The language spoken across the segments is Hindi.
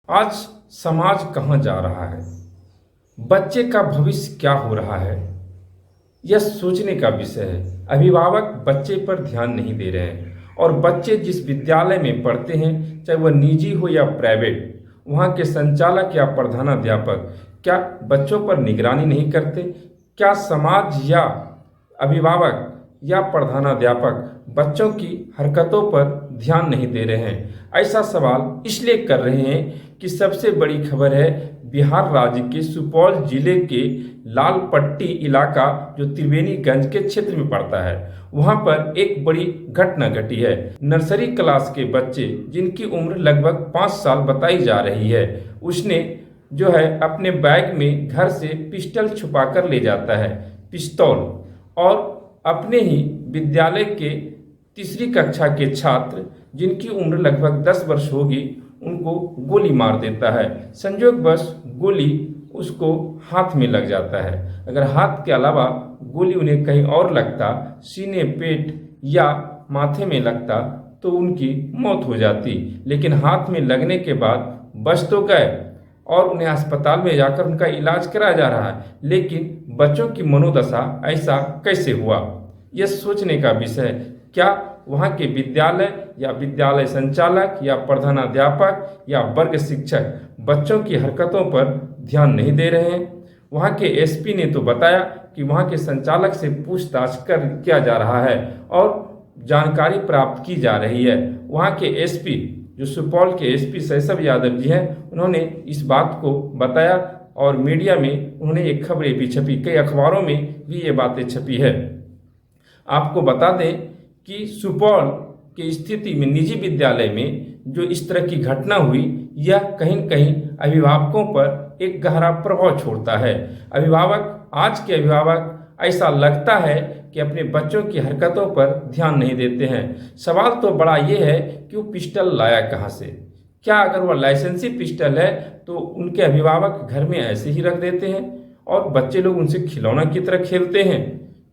आज समाज कहाँ जा रहा है? बच्चे का भविष्य क्या हो रहा है? यह सोचने का विषय है। अभिभावक बच्चे पर ध्यान नहीं दे रहे हैं और बच्चे जिस विद्यालय में पढ़ते हैं, चाहे वह निजी हो या प्राइवेट, वहाँ के संचालक या प्रधानाध्यापक क्या बच्चों पर निगरानी नहीं करते? क्या समाज या अभिभावक या प्रधानाध्यापक बच्चों की हरकतों पर ध्यान नहीं दे रहे हैं? ऐसा सवाल इसलिए कर रहे हैं कि सबसे बड़ी खबर है बिहार राज्य के सुपौल जिले के लालपट्टी इलाका जो त्रिवेणीगंज के क्षेत्र में पड़ता है, वहां पर एक बड़ी घटना घटी है। नर्सरी क्लास के बच्चे जिनकी उम्र लगभग 5 साल बताई जा रही है, उसने जो है अपने बैग में घर से पिस्टल छुपा कर ले जाता है, पिस्तौल, और अपने ही विद्यालय के तीसरी कक्षा के छात्र जिनकी उम्र लगभग 10 वर्ष होगी, उनको गोली मार देता है। संयोगवश गोली उसको हाथ में लग जाता है। अगर हाथ के अलावा गोली उन्हें कहीं और लगता, सीने, पेट या माथे में लगता, तो उनकी मौत हो जाती। लेकिन हाथ में लगने के बाद बच तो गए और उन्हें अस्पताल में जाकर उनका इलाज कराया जा रहा है। लेकिन बच्चों की मनोदशा ऐसा कैसे हुआ, यह सोचने का विषय है। क्या वहाँ के विद्यालय या विद्यालय संचालक या प्रधानाध्यापक या वर्ग शिक्षक बच्चों की हरकतों पर ध्यान नहीं दे रहे हैं? वहाँ के एसपी ने तो बताया कि वहाँ के संचालक से पूछताछ किया जा रहा है और जानकारी प्राप्त की जा रही है। वहाँ के एसपी, जो सुपौल के एसपी शैशव यादव जी हैं, उन्होंने इस बात को बताया और मीडिया में उन्होंने एक खबरें भी छपी, कई अखबारों में भी ये बातें छपी है। आपको बता दें कि सुपौल की स्थिति में निजी विद्यालय में जो इस तरह की घटना हुई, यह कहीं न कहीं अभिभावकों पर एक गहरा प्रभाव छोड़ता है। आज के अभिभावक ऐसा लगता है कि अपने बच्चों की हरकतों पर ध्यान नहीं देते हैं। सवाल तो बड़ा ये है कि वो पिस्टल लाया कहाँ से? क्या अगर वह लाइसेंसी पिस्टल है तो उनके अभिभावक घर में ऐसे ही रख देते हैं और बच्चे लोग उनसे खिलौना की तरह खेलते हैं?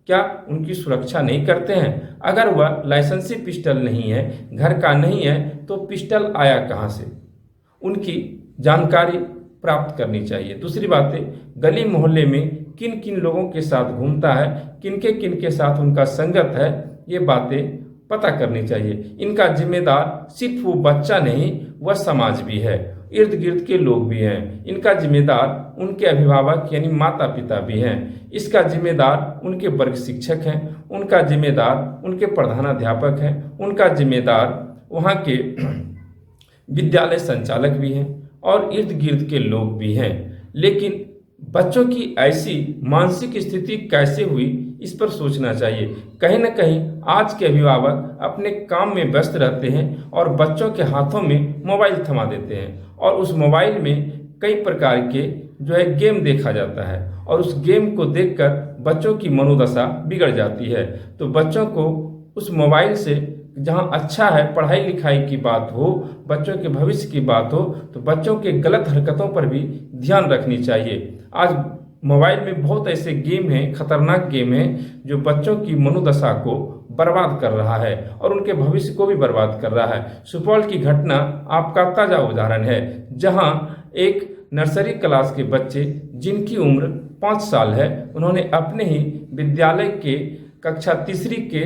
क्या उनकी सुरक्षा नहीं करते हैं? अगर वह लाइसेंसी पिस्टल नहीं है, घर का नहीं है, तो पिस्टल आया कहाँ से? उनकी जानकारी प्राप्त करनी चाहिए। दूसरी बात है, गली मोहल्ले में किन किन लोगों के साथ घूमता है, किन के साथ उनका संगत है, ये बातें पता करनी चाहिए। इनका जिम्मेदार सिर्फ वो बच्चा नहीं, वह समाज भी है, इर्द गिर्द के लोग भी हैं। इनका जिम्मेदार उनके अभिभावक यानी माता पिता भी हैं। इसका जिम्मेदार उनके वर्ग शिक्षक हैं, उनका जिम्मेदार उनके प्रधानाध्यापक हैं, उनका जिम्मेदार वहाँ के विद्यालय संचालक भी हैं और इर्द गिर्द के लोग भी हैं। लेकिन बच्चों की ऐसी मानसिक स्थिति कैसे हुई, इस पर सोचना चाहिए। कहीं न कहीं आज के अभिभावक अपने काम में व्यस्त रहते हैं और बच्चों के हाथों में मोबाइल थमा देते हैं और उस मोबाइल में कई प्रकार के जो है गेम देखा जाता है और उस गेम को देखकर बच्चों की मनोदशा बिगड़ जाती है। तो बच्चों को उस मोबाइल से, जहाँ अच्छा है पढ़ाई लिखाई की बात हो, बच्चों के भविष्य की बात हो, तो बच्चों के गलत हरकतों पर भी ध्यान रखनी चाहिए। आज मोबाइल में बहुत ऐसे गेम हैं, खतरनाक गेम हैं, जो बच्चों की मनोदशा को बर्बाद कर रहा है और उनके भविष्य को भी बर्बाद कर रहा है। सुपौल की घटना आपका ताज़ा उदाहरण है, जहां एक नर्सरी क्लास के बच्चे जिनकी उम्र 5 साल है, उन्होंने अपने ही विद्यालय के कक्षा तीसरी के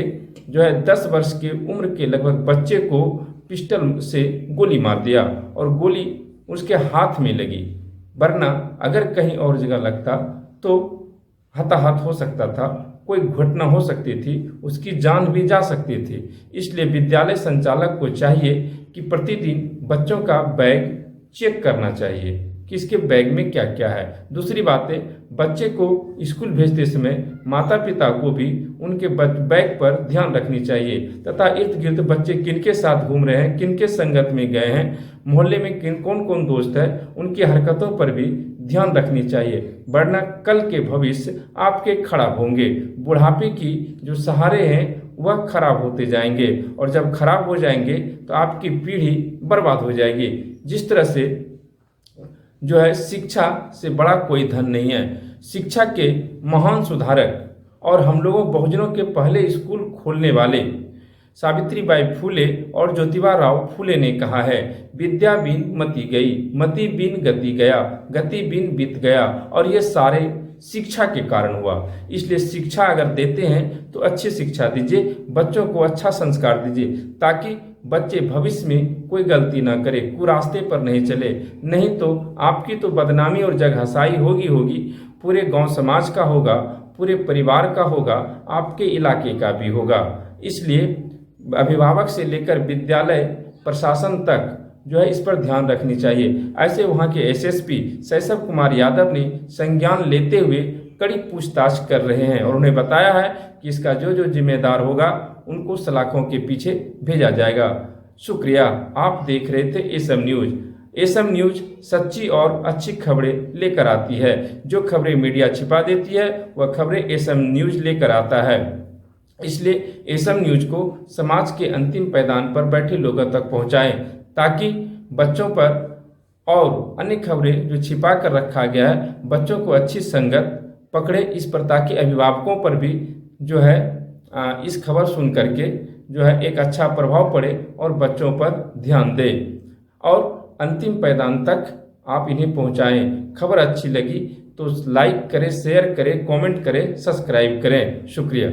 जो है 10 वर्ष के उम्र के लगभग बच्चे को पिस्टल से गोली मार दिया और गोली उसके हाथ में लगी। वरना अगर कहीं और जगह लगता तो हताहत हो सकता था, कोई घटना हो सकती थी, उसकी जान भी जा सकती थी। इसलिए विद्यालय संचालक को चाहिए कि प्रतिदिन बच्चों का बैग चेक करना चाहिए कि इसके बैग में क्या क्या है। दूसरी बात है, बच्चे को स्कूल भेजते समय माता पिता को भी उनके बैग पर ध्यान रखनी चाहिए तथा इर्द गिर्द बच्चे किनके साथ घूम रहे हैं, किनके संगत में गए हैं, मोहल्ले में कौन कौन दोस्त है, उनकी हरकतों पर भी ध्यान रखनी चाहिए। वरना कल के भविष्य आपके खराब होंगे। बुढ़ापे की जो सहारे हैं वह खराब होते जाएंगे और जब खराब हो जाएंगे तो आपकी पीढ़ी बर्बाद हो जाएगी। जिस तरह से जो है शिक्षा से बड़ा कोई धन नहीं है। शिक्षा के महान सुधारक और हम लोगों बहुजनों के पहले स्कूल खोलने वाले सावित्रीबाई फूले और ज्योतिबा फूले ने कहा है, विद्या बिन मति गई, मति बिन गति गया, गति बिन बीत गया, और ये सारे शिक्षा के कारण हुआ। इसलिए शिक्षा अगर देते हैं तो अच्छी शिक्षा दीजिए, बच्चों को अच्छा संस्कार दीजिए, ताकि बच्चे भविष्य में कोई गलती ना करे, कुरास्ते पर नहीं चले। नहीं तो आपकी तो बदनामी और जगहसाई होगी, पूरे गांव समाज का होगा, पूरे परिवार का होगा, आपके इलाके का भी होगा। इसलिए अभिभावक से लेकर विद्यालय प्रशासन तक जो है इस पर ध्यान रखनी चाहिए। ऐसे वहाँ के एसएसपी शैशव कुमार यादव ने संज्ञान लेते हुए कड़ी पूछताछ कर रहे हैं और उन्हें बताया है कि इसका जो जिम्मेदार होगा उनको सलाखों के पीछे भेजा जाएगा। शुक्रिया, आप देख रहे थे एसएम न्यूज। एसएम न्यूज सच्ची और अच्छी खबरें लेकर आती है। जो खबरें मीडिया छिपा देती है वह खबरें एसएम न्यूज लेकर आता है। इसलिए एसएम न्यूज को समाज के अंतिम पायदान पर बैठे लोगों तक पहुंचाएं, ताकि बच्चों पर और अन्य खबरें जो छिपा कर रखा गया है, बच्चों को अच्छी संगत पकड़े इस पर, ताकि अभिभावकों पर भी जो है इस खबर सुन करके जो है एक अच्छा प्रभाव पड़े और बच्चों पर ध्यान दें और अंतिम पायदान तक आप इन्हें पहुंचाएं। खबर अच्छी लगी तो लाइक करें, शेयर करें, कमेंट करें, सब्सक्राइब करें। शुक्रिया।